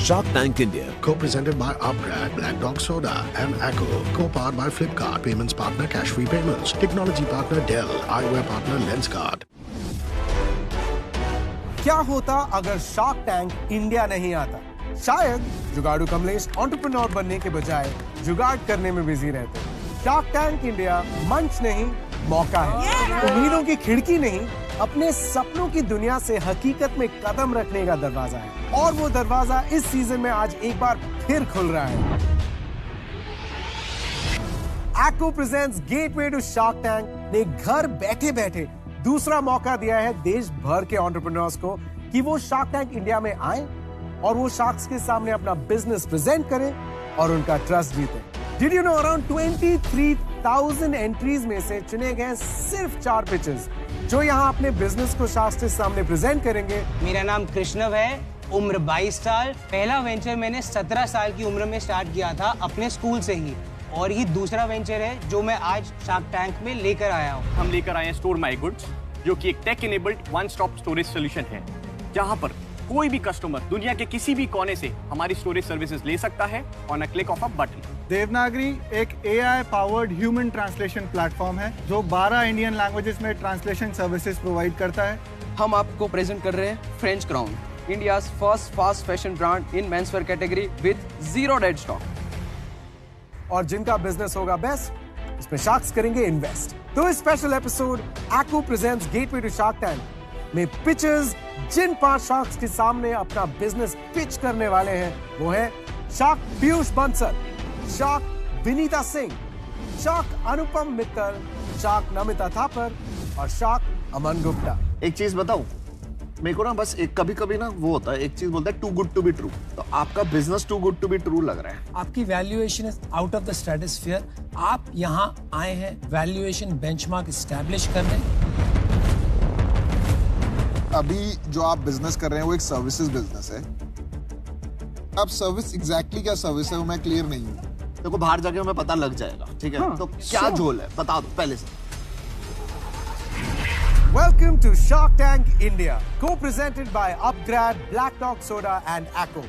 Shark Tank India. Co-presented by Upgrad, Black Dog Soda and Acco. Co-powered by Flipkart. Payments partner Cash Free Payments. Technology partner Dell. Eyewear partner Lenscard. क्या होता अगर shark tank India नहीं आता? शायद जुगाड़ू Kamlesh entrepreneur बनने के बजाय जुगाड़ करने में बिजी रहते। शार्क टैंक इंडिया मंच नहीं, मौका है। उम्मीदों की खिड़की नहीं, अपने सपनों की दुनिया से हकीकत में कदम रखने का दरवाजा है। और वो दरवाजा इस सीजन में आज एक बार फिर खुल रहा है। Acco presents Gateway to Shark Tank ने घर बैठे बैठे दूसरा मौका दिया है देश भर के एंटरप्रेन्योर्स को कि वो शार्क टैंक इंडिया में आए और वो शार्क्स के सामने अपना बिजनेस प्रेजेंट करें और उनका ट्रस्ट जीते। Did you know around 23,000 entries में से चुने गए सिर्फ 4 पिचेस जो यहाँ अपने बिजनेस को शार्क्स के सामने प्रेजेंट करेंगे। मेरा नाम कृष्णव है, उम्र 22 साल। पहला वेंचर मैंने 17 साल की उम्र में स्टार्ट किया था अपने स्कूल से ही, और ये दूसरा वेंचर है जो मैं आज शार्क टैंक में लेकर आया हूँ। हम लेकर आए हैं स्टोर माई गुड्स, जो कि एक tech enabled one stop storage solution है, जहां पर कोई भी कस्टमर दुनिया के किसी भी कोने से हमारी स्टोरेज सर्विसेज ले सकता है on a click of a button. Devanagari एक AI powered human translation platform है जो 12 इंडियन लैंग्वेजेस में ट्रांसलेशन सर्विसेज प्रोवाइड करता है। हम आपको प्रेजेंट कर रहे हैं French crown, India's first fast fashion brand in menswear category with 0 dead stock. और जिनका बिजनेस होगा बेस्ट, उसमें शार्क्स करेंगे इन्वेस्ट। तो इस special episode Acco presents Gateway to Shark Tank में पिचेस जिन 5 शार्क्स के सामने अपना बिजनेस पिच करने वाले हैं वो है shark Piyush Bansal, shark Vineeta Singh, shark Anupam Mittal, shark Namita Thapar और शार्क अमन गुप्ता। एक चीज बताऊं, मेरे को ना बस एक कभी-कभी ना वो होता है, एक चीज बोलता है too good to be true, तो आपका business too good to be true लग रहा है। आपकी valuation is out of the stratosphere. आप यहाँ आए हैं वैल्यूएशन बेंचमार्क एस्टैब्लिश करने। अभी जो आप बिजनेस कर रहे हैं वो एक सर्विसेज बिजनेस है। अब सर्विस एग्जैक्टली क्या सर्विस है वो मैं क्लियर नहीं हूँ। देखो बाहर जाके हमें पता लग जाएगा, ठीक है? हाँ, तो क्या झोल है बता दो पहले से। Welcome to Shark Tank India, co-presented by Upgrad, Black Dog Soda and Acco.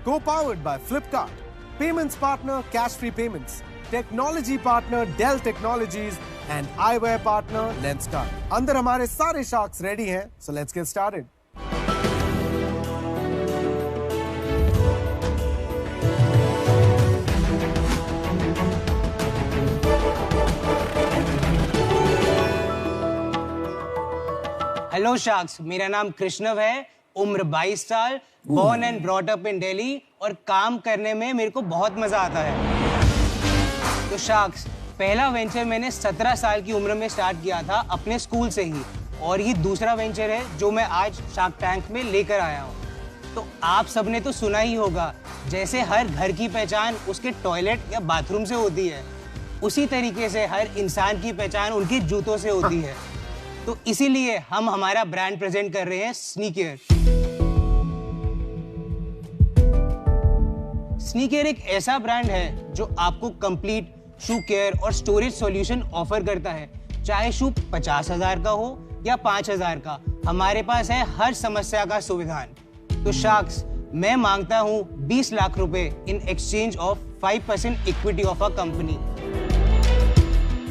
Co-powered by Flipkart. Payments partner Cash Free Payments. Technology partner Dell Technologies and eyewear partner Lenscard. अंदर हमारे सारे sharks ready हैं, so let's get started. Hello sharks, मेरा नाम कृष्णव है, उम्र 22 साल, born and brought up in Delhi, और काम करने में मेरे को बहुत मजा आता है। तो शार्क्स, पहला वेंचर मैंने 17 साल की उम्र में स्टार्ट किया था अपने स्कूल से ही, और ये दूसरा वेंचर है जो मैं आज शार्क टैंक में लेकर आया हूँ। तो आप सबने तो सुना ही होगा, जैसे हर घर की पहचान उसके टॉयलेट या बाथरूम से होती है, उसी तरीके से हर इंसान की पहचान उनके जूतों से होती है। तो इसीलिए हम हमारा ब्रांड प्रेजेंट कर रहे हैं स्नीकर। स्नीकर एक ऐसा ब्रांड है जो आपको कंप्लीट शू केयर और स्टोरेज सॉल्यूशन ऑफर करता है। चाहे शू 50,000 का हो या 5,000 का, हमारे पास है हर समस्या का समाधान। तो शार्क्स, मैं मांगता हूं 20 लाख रुपए in exchange of 5% equity of a company.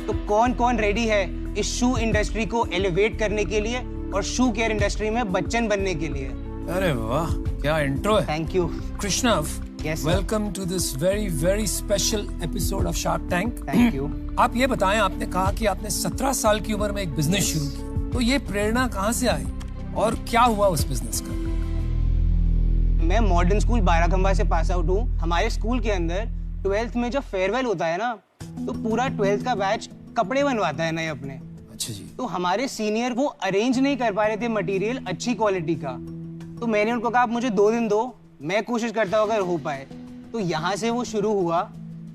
तो कौन कौन रेडी है इस शू इंडस्ट्री को एलिवेट करने के लिए और शू केयर इंडस्ट्री में बच्चन बनने के लिए? अरे वाह, क्या इंट्रो है। Thank you Krishnav, Yes, sir. Welcome to this very very special episode of shark tank. Thank you. आप ये बताएं, आपने कहा कि आपने 17 साल की उम्र में एक बिजनेस शुरू किया, तो ये प्रेरणा कहाँ से आई और क्या हुआ उस बिजनेस का? मैं मॉडर्न स्कूल बाराखंबा से पास आउट हूँ। हमारे स्कूल के अंदर 12th में जब फेयरवेल होता है ना, तो पूरा 12th का बैच कपड़े बनवाता है नए अपने। अच्छा जी। तो हमारे सीनियर वो अरेंज नहीं कर पा रहे थे मटेरियल अच्छी क्वालिटी का, तो मैंने उनको कहा आप मुझे 2 दिन दो, मैं कोशिश करता हूँ अगर हो पाए। तो यहाँ से वो शुरू हुआ।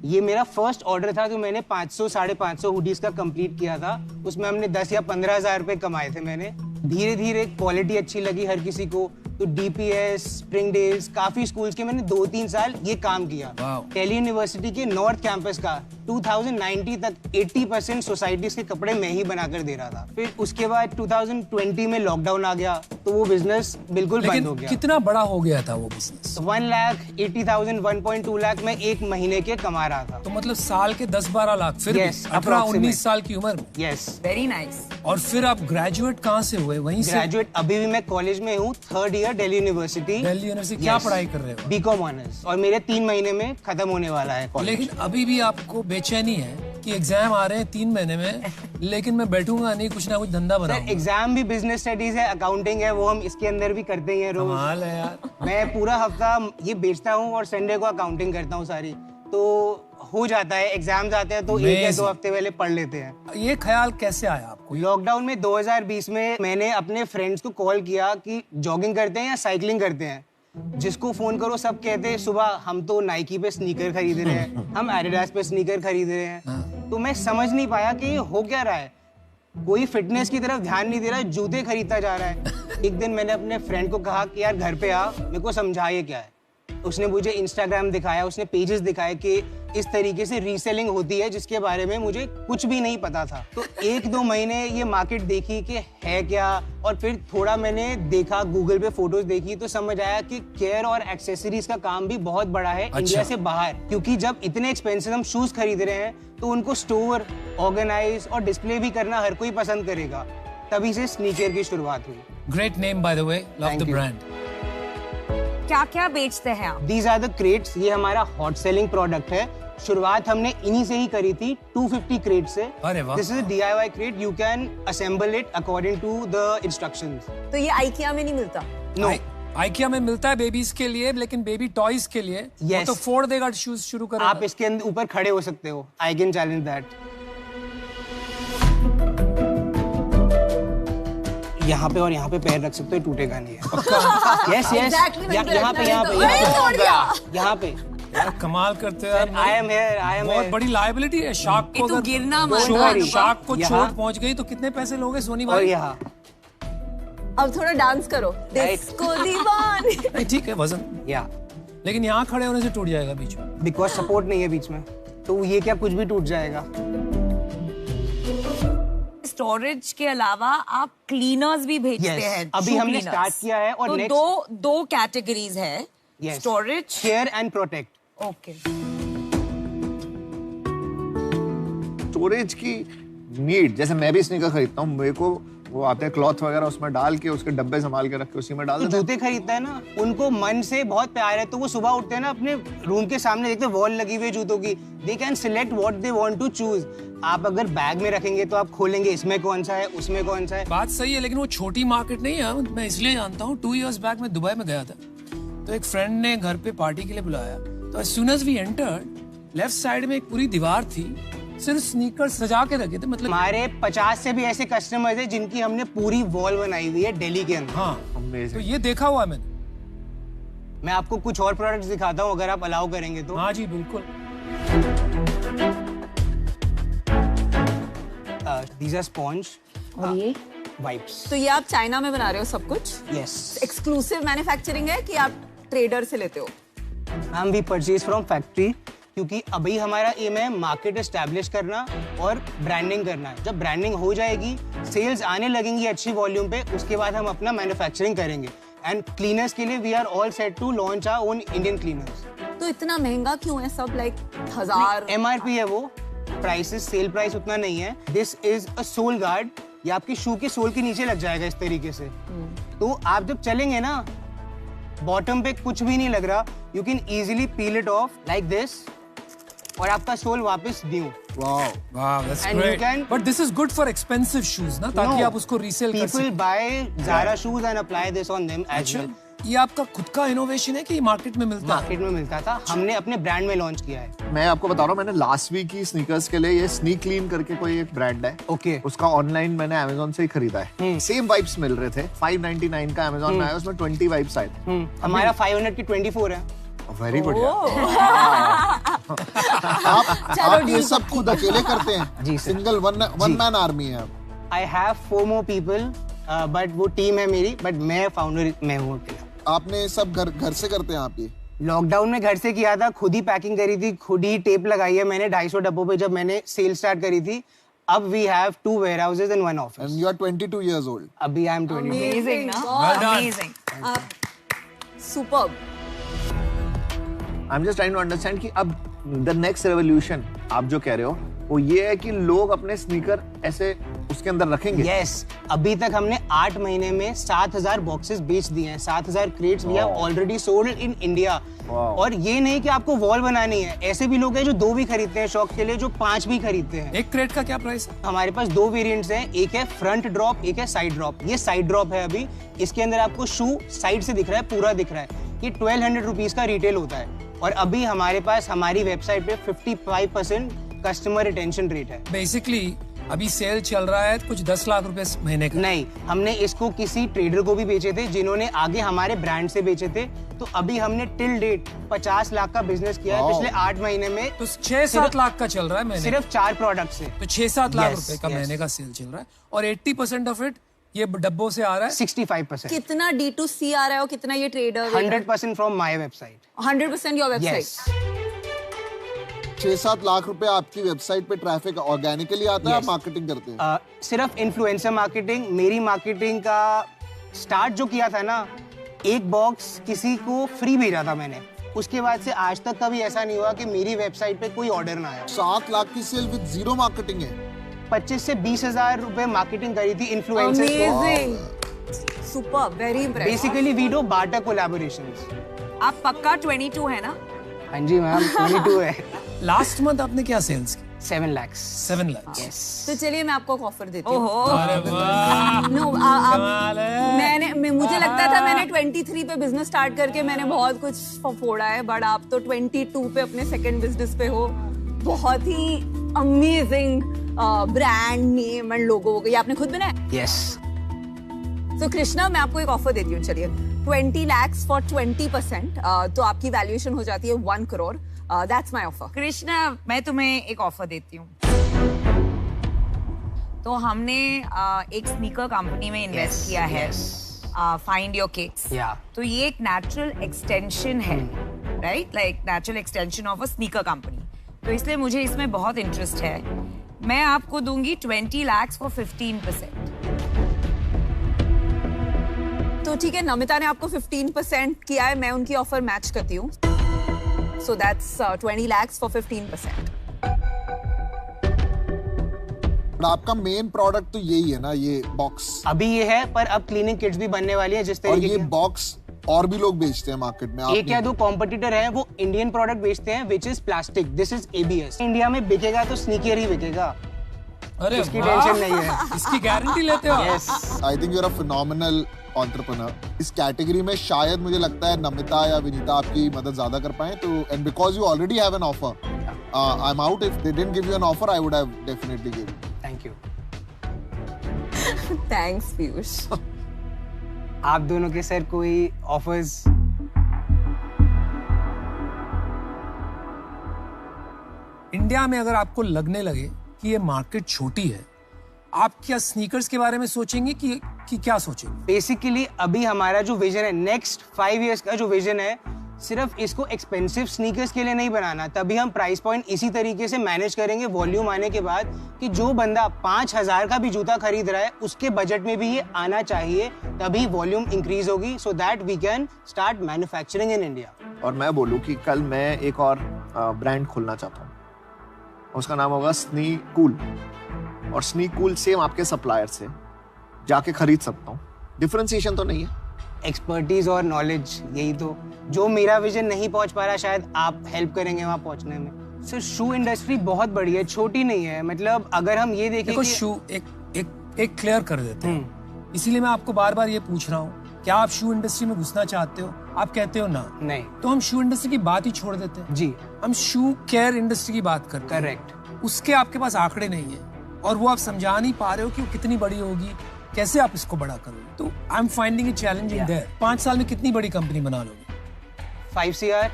ये मेरा फर्स्ट ऑर्डर था, तो मैंने 500-550 हुडीज का कंप्लीट किया था। उसमें हमने 10 या 15,000 रुपए कमाए थे मैंने। धीरे धीरे क्वालिटी अच्छी लगी हर किसी को, तो DPS, स्प्रिंगडेल्स, काफी स्कूल्स के मैंने 2-3 साल ये काम किया। दिल्ली यूनिवर्सिटी के नॉर्थ कैंपस का 2090 तक 80% सोसाइटीज के कपड़े मैं ही बनाकर दे रहा था। फिर उसके बाद 2020 में लॉकडाउन आ गया तो वो बिजनेस बिल्कुल बंद हो लेकिन गया। कितना बड़ा हो गया था वो बिजनेस? 1,80,000 1.2 लाख में एक महीने के कमा रहा था। तो मतलब साल के 10-12 लाख, फिर Yes, 18-19 साल की उम्र में। यस। Very nice. और फिर आप ग्रेजुएट कहाँ से हुए? वहीं से? ग्रेजुएट अभी भी मैं कॉलेज में हूँ, 3rd year Delhi university. Delhi university क्या पढ़ाई कर रहे हो? बीकॉम ऑनर्स, और मेरे 3 महीने में खत्म होने वाला है कॉलेज। लेकिन अभी भी आपको बेचैनी है कि एग्जाम आ रहे हैं 3 महीने में, लेकिन मैं बैठूंगा नहीं, कुछ ना कुछ धंधा बनाऊंगा। एग्जाम भी बिजनेस स्टडीज है, अकाउंटिंग है, वो हम इसके अंदर भी करते हैं रोज। कमाल है यार। मैं पूरा हफ्ता ये बेचता हूँ और संडे को अकाउंटिंग करता हूँ सारी, तो हो जाता है। एग्जाम्स आते हैं तो 1 या 2 हफ्ते पहले पढ़ लेते हैं। ये ख्याल कैसे आया आपको? लॉकडाउन में 2020 में मैंने अपने फ्रेंड्स को कॉल किया कि जॉगिंग करते हैं या साइकिलिंग करते हैं। जिसको फोन करो सब कहते हैं सुबह हम तो नाइकी पे स्नीकर खरीद रहे हैं, हम एडिडास पे स्नीकर खरीद रहे हैं। तो मैं समझ नहीं पाया कि ये हो क्या रहा है। कोई फिटनेस की तरफ ध्यान नहीं दे रहा है, जूते खरीदता जा रहा है। एक दिन मैंने अपने फ्रेंड को कहा कि यार घर पे आ, मेरे को समझा ये क्या है। उसने मुझे इंस्टाग्राम दिखाया, उसने पेजेस दिखाए कि इस तरीके से रीसेलिंग होती है, जिसके बारे में मुझे कुछ भी नहीं पता था। तो 1-2 महीने ये मार्केट देखी कि है क्या, और फिर थोड़ा मैंने देखा, गूगल पे फोटोज देखी तो समझ आया कि केयर और एक्सेसरीज का काम भी बहुत बड़ा है इंडिया से बाहर। क्योंकि जब इतने एक्सपेंसिव हम शूज खरीद रहे हैं तो उनको स्टोर, ऑर्गेनाइज और डिस्प्ले भी करना हर कोई पसंद करेगा। तभी से स्नीकर की शुरुआत हुई। Great name by the way, love the brand. क्या क्या बेचते हैं आप? These are the crates, ये हमारा हॉट सेलिंग प्रोडक्ट है। शुरुआत हमने इन्हीं से ही करी थी, 250 क्रेट से। अरे वाह। This is a DIY crate, you can assemble it according to the instructions. तो ये आइकिया में नहीं मिलता? No. आइकिया में मिलता है बेबीज के लिए, लेकिन बेबी टॉयज के लिए वो तो फोड़ देगा शूज शुरू करेगा। आप इसके अंदर ऊपर खड़े हो सकते हो। I can challenge that. यहाँ पे और यहाँ पे पैर रख सकते हो, टूटेगा नहीं है। Yes, yes. यहाँ पे। यार कमाल करते हो यार। I am here, I am बहुत here. बड़ी लायबिलिटी है। शार्क को तो गिरना शार्क को चोट पहुंच गई तो कितने पैसे लोगे सोनी और भाई? यहाँ अब थोड़ा डांस करो। डिस्को दीवानी। नहीं ठीक है वजन, या लेकिन यहाँ खड़े होने से टूट जाएगा बीच में। बिकॉज सपोर्ट नहीं है बीच में, तो ये क्या कुछ भी टूट जाएगा। स्टोरेज के अलावा आप क्लीनर्स भी भेजते Yes, हैं। अभी हमने स्टार्ट किया है। और तो next, दो कैटेगरीज है, storage, care and protect. Okay. Storage की नीड, जैसे मैं भी स्नीकर खरीदता हूँ, मेरे को वो आते हैं क्लॉथ वगैरह, उसमें डाल के उसके डब्बे संभाल के रख के उसी में डाल देते हैं। जूते खरीदता है ना, उनको मन से बहुत प्यार है, तो वो सुबह उठते हैं ना, अपने रूम के सामने देखते हैं वॉल लगी हुई है जूतों की। They can select what they want to choose. आप अगर बैग में रखेंगे तो आप खोलेंगे इसमें कौन सा है, उसमें कौन सा है। बात सही है, लेकिन वो छोटी मार्केट नहीं है। मैं इसलिए जानता हूँ, 2 years बैक मैं दुबई में गया था, तो एक फ्रेंड ने घर पे पार्टी के लिए बुलाया। तो as soon as we entered, left side में एक पूरी दीवार थी, सिर्फ स्नीकर सजा के रखे थे। मतलब हमारे 50 से भी ऐसे कस्टमर्स हैं जिनकी हमने पूरी वॉल बनाई हुई है दिल्ली के अंदर। हाँ, Amazing. तो ये देखा हुआ है मैंने। मैं आपको कुछ और प्रोडक्ट्स दिखाता हूँ अगर आप अलाउ करेंगे तो। हाँ जी बिल्कुल। These are sponge और ये wipes. तो ये आप चाइना में बना रहे हो सब कुछ? Yes. एक्सक्लूसिव मैन्युफैक्चरिंग है कि आप ट्रेडर से लेते हो? हम भी परचेज फ्रॉम फैक्ट्री, क्योंकि अभी हमारा एम है मार्केट एस्टैब्लिश करना और ब्रांडिंग करना। जब ब्रांडिंग हो जाएगी, सेल्स आने लगेंगी अच्छी वॉल्यूम पे, उसके बाद हम अपना मैन्युफैक्चरिंग करेंगे। एंड क्लीनर्स के लिए we are all set to launch our own Indian cleaners. तो इतना महंगा क्यों है सब? लाइक 1000 MRP है वो, प्राइसेस सेल प्राइस उतना नहीं है। This is a sole guard, ये आपकी शू के सोल के नीचे लग जाएगा इस तरीके से। तो आप जब चलेंगे ना, बॉटम पे कुछ भी नहीं लग रहा, you can easily peel it of like this, और आपका सोल वापस न्यू। Wow. वाह, that's And you great. can- But this is good for expensive shoes ना, ताकि आप उसको रीसेल कर People सकें। buy Zara shoes and apply this on them as अच्छा, well. ये आपका खुद का इनोवेशन है कि ये मार्केट में मिलता है? मार्केट में मिलता था, हमने अपने ब्रांड में लॉन्च किया है। मैं आपको बता रहा हूँ, मैंने लास्ट वीक ही स्नीकर्स के लिए ये स्नीक क्लीन करके कोई एक ब्रांड है, ओके। उसका ऑनलाइन मैंने अमेजोन से ही खरीदा है। सेम वाइप्स मिल रहे थे, 599 का अमेजोन में आया, उसमें 20 वाइप्स आए थे। हमारा 500 की 24 है। वेरी बढ़िया। आप ये सब खुद अकेले करते हैं? जी sir. Single one man army है आप? I have 4 more people, but वो टीम है मेरी, बट मैं फाउंडर मैं हूँ अकेला। आपने सब घर से करते हैं आप ये? लॉकडाउन में घर से किया था, खुद ही पैकिंग करी थी, खुद ही टेप लगाई है मैंने 250 डब्बों पे जब मैंने सेल स्टार्ट करी थी। अब we have 2 warehouses and 1 office. And you are 22 years old. अभी I am 22. Amazing, na? Well done. Amazing. Superb. I'm just trying to understand कि अब the next revolution आप जो कह रहे हो वो ये है कि लोग अपने स्नीकर ऐसे उसके अंदर रखेंगे। Yes, अभी तक हमने 8 महीने में 7000 बॉक्सेस बेच दिए हैं, 7000 crates we have already sold in India. और ये नहीं कि आपको वॉल बनानी है, ऐसे भी लोग हैं जो 2 भी खरीदते हैं शौक के लिए, जो 5 भी खरीदते हैं। एक क्रेट का क्या प्राइस है? हमारे पास 2 वेरिएंट्स हैं, एक है फ्रंट ड्रॉप, एक है साइड ड्रॉप। ये साइड ड्रॉप है अभी, इसके अंदर आपको शू साइड से दिख रहा है, पूरा दिख रहा है। ये 1200 रुपीज का रिटेल होता है और अभी हमारे पास हमारी वेबसाइट पे 55% कस्टमर रिटेंशन रेट है। बेसिकली अभी सेल चल रहा है कुछ 10 लाख रुपए महीने का। नहीं, हमने इसको किसी ट्रेडर को भी बेचे थे जिन्होंने आगे हमारे ब्रांड से बेचे थे। तो अभी हमने टिल डेट 50 लाख का बिजनेस किया है पिछले 8 महीने में। तो 6-7 लाख का चल रहा है महीने, सिर्फ 4 प्रोडक्ट से। तो 6-7 लाख Yes, रुपए का yes. महीने का सेल चल रहा है और 80% ऑफ इट ये डब्बों से आ रहा है। 65%। कितना D2C आ रहा है और कितना ये trader? 100% from my website. 100% your website. 6-7 lakh रुपए आपकी वेबसाइट पे ट्रैफिक ऑर्गेनिकली आता है, आप मार्केटिंग करते हैं? सिर्फ इन्फ्लुएंसर मार्केटिंग। मेरी मार्केटिंग का स्टार्ट जो किया था ना, एक बॉक्स किसी को फ्री भेजा था मैंने, उसके बाद से आज तक कभी ऐसा नहीं हुआ कि मेरी वेबसाइट पे कोई ऑर्डर ना आया। 7 लाख की सेल विद 0 मार्केटिंग है। 25 से 20 हजार रुपए मार्केटिंग करी थी इन्फ्लुएंसर्स को। Amazing. Superb, very impressive. Basically we do barter collaborations. आप पक्का 22 है ना? हाँ जी मैम, 22 है। लास्ट मंथ आपने क्या सेल्स की? 7 lakhs। 7 लाख। तो चलिए मैं आपको एक ऑफर देती हूँ। अरे वाह, नो, कमाल है। मुझे लगता था मैंने 23 पे बिजनेस स्टार्ट करके मैंने बहुत कुछ फोड़ा है, बट आप तो 22 पे अपने सेकंड बिजनेस पे हो। बहुत ही amazing brand name and logo, ये आपने खुद बनाया? यस। तो कृष्णा, मैं आपको एक ऑफर देती हूँ। चलिए 20 lakhs फॉर 20%, तो आपकी वैल्यूएशन हो जाती है 1 crore। That's my offer. Krishna, मैं तुम्हें एक ऑफर देती हूँ। तो हमने एक स्नीकर कंपनी में इन्वेस्ट किया है, फाइंड योर किड्स। तो ये एक नेचुरल एक्सटेंशन है, right? Like natural extension of a sneaker company. तो इसलिए मुझे इसमें बहुत इंटरेस्ट है। मैं आपको दूंगी 20 lakhs फॉर 15%। तो ठीक है, नमिता ने आपको 15% किया है, मैं उनकी ऑफर मैच करती हूँ। So that's 20 lakhs for 15%. आपका मेन प्रोडक्ट तो यही है ना, ये बॉक्स? अभी ये है, पर अब क्लीनिंग किट्स भी बनने वाली है जिस तरीके और ये बॉक्स और भी लोग बेचते हैं मार्केट में। एक या 2 कॉम्पिटिटर हैं, वो इंडियन प्रोडक्ट बेचते हैं, which is plastic, this is ABS। India में बिकेगा तो स्नीकर ही बिकेगा। अरे इसकी टेंशन नहीं है। इसकी गारंटी लेते हो? Yes. I think you're a phenomenal entrepreneur. इस कैटेगरी में शायद मुझे लगता है नमिता या विनीता आपकी मदद ज्यादा कर पाए। तो and because you already have an offer, I'm out. If they didn't give you an offer, I would have definitely given. Thank you. Thanks, Piyush. आप दोनों के सर कोई ऑफर्स? इंडिया में अगर आपको लगने लगे कि ये मार्केट छोटी है, आप क्या स्नीकर्स के बारे में सोचेंगे कि क्या सोचेंगे? बेसिकली अभी हमारा जो विजन है, नेक्स्ट 5 years का जो विजन है, सिर्फ इसको एक्सपेंसिव स्नीकर्स के लिए नहीं बनाना। तभी हम प्राइस पॉइंट इसी तरीके से मैनेज करेंगे वॉल्यूम आने के बाद कि जो बंदा 5000 का भी जूता खरीद रहा है उसके बजट में भी ये आना चाहिए, तभी वॉल्यूम इंक्रीज होगी, so that we can start manufacturing in India. और मैं बोलूँ कि कल मैं एक और ब्रांड खोलना चाहता हूँ, उसका नाम होगा स्नीकूल। और स्नीकूल सेम आपके सप्लायर से जाके खरीद सकता हूँ। डिफरेंशिएशन तो नहीं है, एक्सपर्टीज और नॉलेज, यही तो जो मेरा विजन नहीं पहुंच पा रहा, शायद आप हेल्प करेंगे वहां पहुंचने में। सर शू इंडस्ट्री बहुत बड़ी है, छोटी नहीं है। मतलब अगर हम ये देखें देखो, शू एक क्लियर कर देते हैं, इसीलिए मैं आपको बार बार ये पूछ रहा हूँ, क्या आप शू इंडस्ट्री में घुसना चाहते हो? आप कहते हो ना, नहीं, तो हम शू इंडस्ट्री की बात ही छोड़ देते हैं जी। हम शू केयर इंडस्ट्री की बात करते हैं। करेक्ट। उसके आपके पास आंकड़े नहीं है और वो आप समझा नहीं पा रहे हो कि वो कितनी बड़ी होगी, कैसे आप इसको बड़ा करोगे। तो I am finding it challenging there. 5 साल में कितनी बड़ी कंपनी बना लोगे? 5 CR,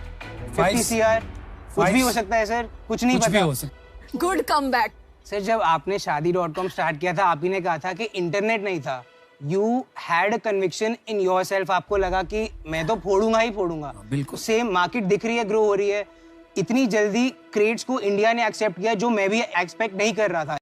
50 CR, कुछ भी हो सकता है सर, कुछ नहीं पता। भी हो सकता। Good comeback. सर जब आपने शादी.com स्टार्ट किया था, आप ही ने कहा था कि इंटरनेट नहीं था, you had a conviction in yourself, आपको लगा कि मैं तो फोड़ूंगा ही फोड़ूंगा। बिल्कुल। सेम मार्केट दिख रही है, ग्रो हो रही है, इतनी जल्दी क्रेट्स को इंडिया ने एक्सेप्ट किया जो मैं भी एक्सपेक्ट नहीं कर रहा था।